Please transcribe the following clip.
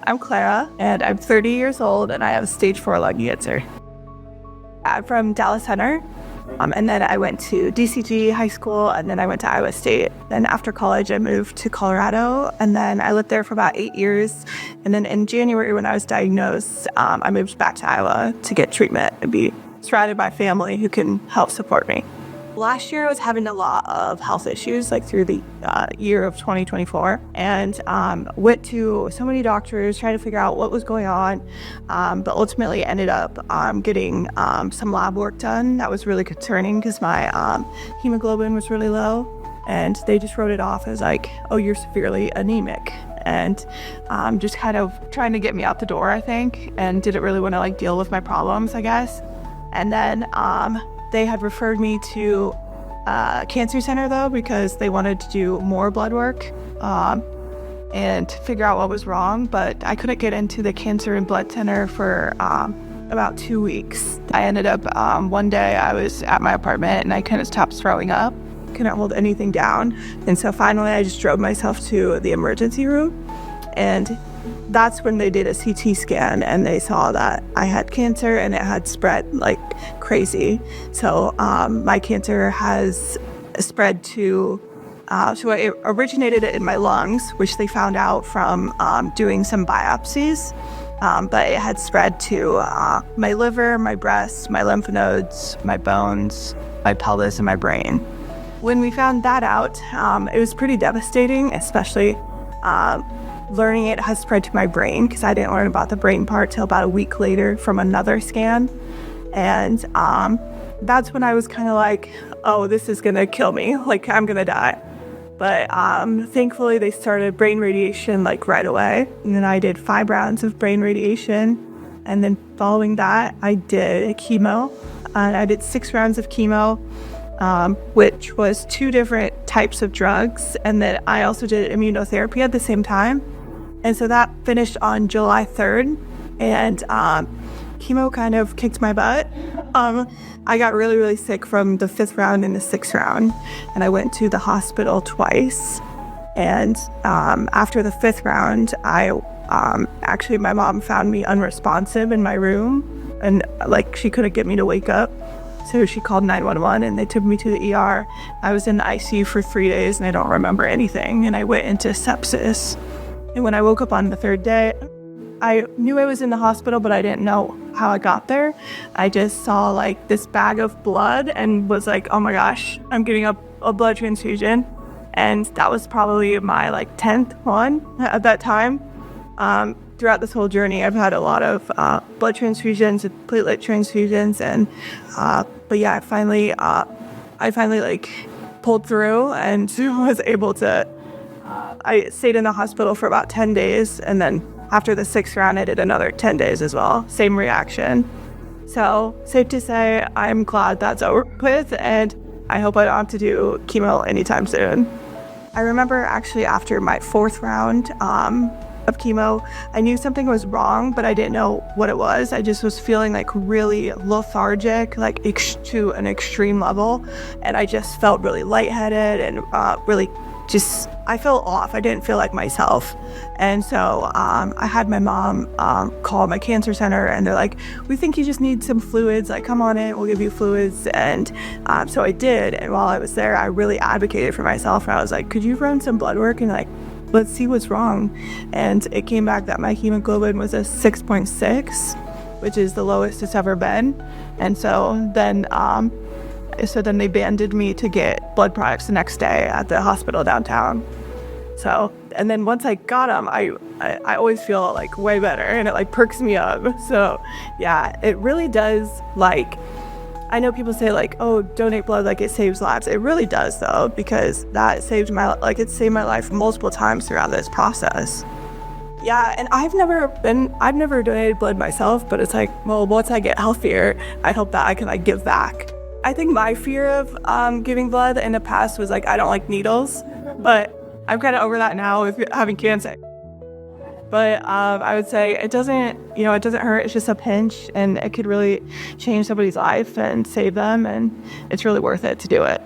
I'm Clara, and I'm 30 years old, and I have stage 4 lung cancer. I'm from Dallas Center, and then I went to DCG high school, and then I went to Iowa State. Then after college, I moved to Colorado, and then I lived there for about 8 years. And then in January, when I was diagnosed, I moved back to Iowa to get treatment and be surrounded by family who can help support me. Last year, I was having a lot of health issues, like through the year of 2024, and went to so many doctors trying to figure out what was going on, but ultimately ended up getting some lab work done. That was really concerning because my hemoglobin was really low, and they just wrote it off as like, oh, you're severely anemic, and just kind of trying to get me out the door, I think, and didn't really want to like deal with my problems, I guess. And then they had referred me to a cancer center, though, because they wanted to do more blood work and figure out what was wrong. But I couldn't get into the cancer and blood center for about 2 weeks. I ended up, one day I was at my apartment and I couldn't stop throwing up, couldn't hold anything down. And so finally I just drove myself to the emergency room. And that's when they did a CT scan and they saw that I had cancer and it had spread like crazy. So my cancer has spread to it originated in my lungs, which they found out from doing some biopsies. But it had spread to my liver, my breast, my lymph nodes, my bones, my pelvis, and my brain. When we found that out, it was pretty devastating, especially learning it has spread to my brain, because I didn't learn about the brain part till about a week later from another scan. And that's when I was kind of like, oh, this is gonna kill me, like I'm gonna die. But thankfully they started brain radiation like right away. And then I did 5 rounds of brain radiation. And then following that, I did chemo. And I did 6 rounds of chemo, which was 2 different types of drugs. And then I also did immunotherapy at the same time. And so that finished on July 3rd. And chemo kind of kicked my butt. I got really, really sick from the 5th round and the 6th round. And I went to the hospital twice. And after the 5th round, actually my mom found me unresponsive in my room. And like she couldn't get me to wake up. So she called 911 and they took me to the ER. I was in the ICU for 3 days and I don't remember anything. And I went into sepsis. And when I woke up on the 3rd day, I knew I was in the hospital, but I didn't know how I got there. I just saw like this bag of blood and was like, oh my gosh, I'm getting a blood transfusion. And that was probably my like 10th one at that time. Throughout this whole journey, I've had a lot of blood transfusions and platelet transfusions. And but yeah, I finally like pulled through and was able to. I stayed in the hospital for about 10 days, and then after the 6th round, I did another 10 days as well. Same reaction. So safe to say, I'm glad that's over with, and I hope I don't have to do chemo anytime soon. I remember actually after my 4th round of chemo, I knew something was wrong, but I didn't know what it was. I just was feeling like really lethargic, like to an extreme level, and I just felt really lightheaded and really just, I felt off. I didn't feel like myself. And so I had my mom call my cancer center, and they're like, we think you just need some fluids, like come on in, we'll give you fluids. And so I did, and while I was there, I really advocated for myself, and I was like, could you run some blood work and like, let's see what's wrong. And it came back that my hemoglobin was a 6.6, which is the lowest it's ever been. And so then they banded me to get blood products the next day at the hospital downtown. So, and then once I got them, I always feel like way better, and it like perks me up. So yeah, it really does. Like, I know people say like, oh, donate blood, like it saves lives. It really does though, because that saved it saved my life multiple times throughout this process. Yeah, and I've never donated blood myself, but it's like, well, once I get healthier, I hope that I can like give back. I think my fear of giving blood in the past was like, I don't like needles, but I'm kind of over that now with having cancer. But I would say it doesn't hurt. It's just a pinch, and it could really change somebody's life and save them, and it's really worth it to do it.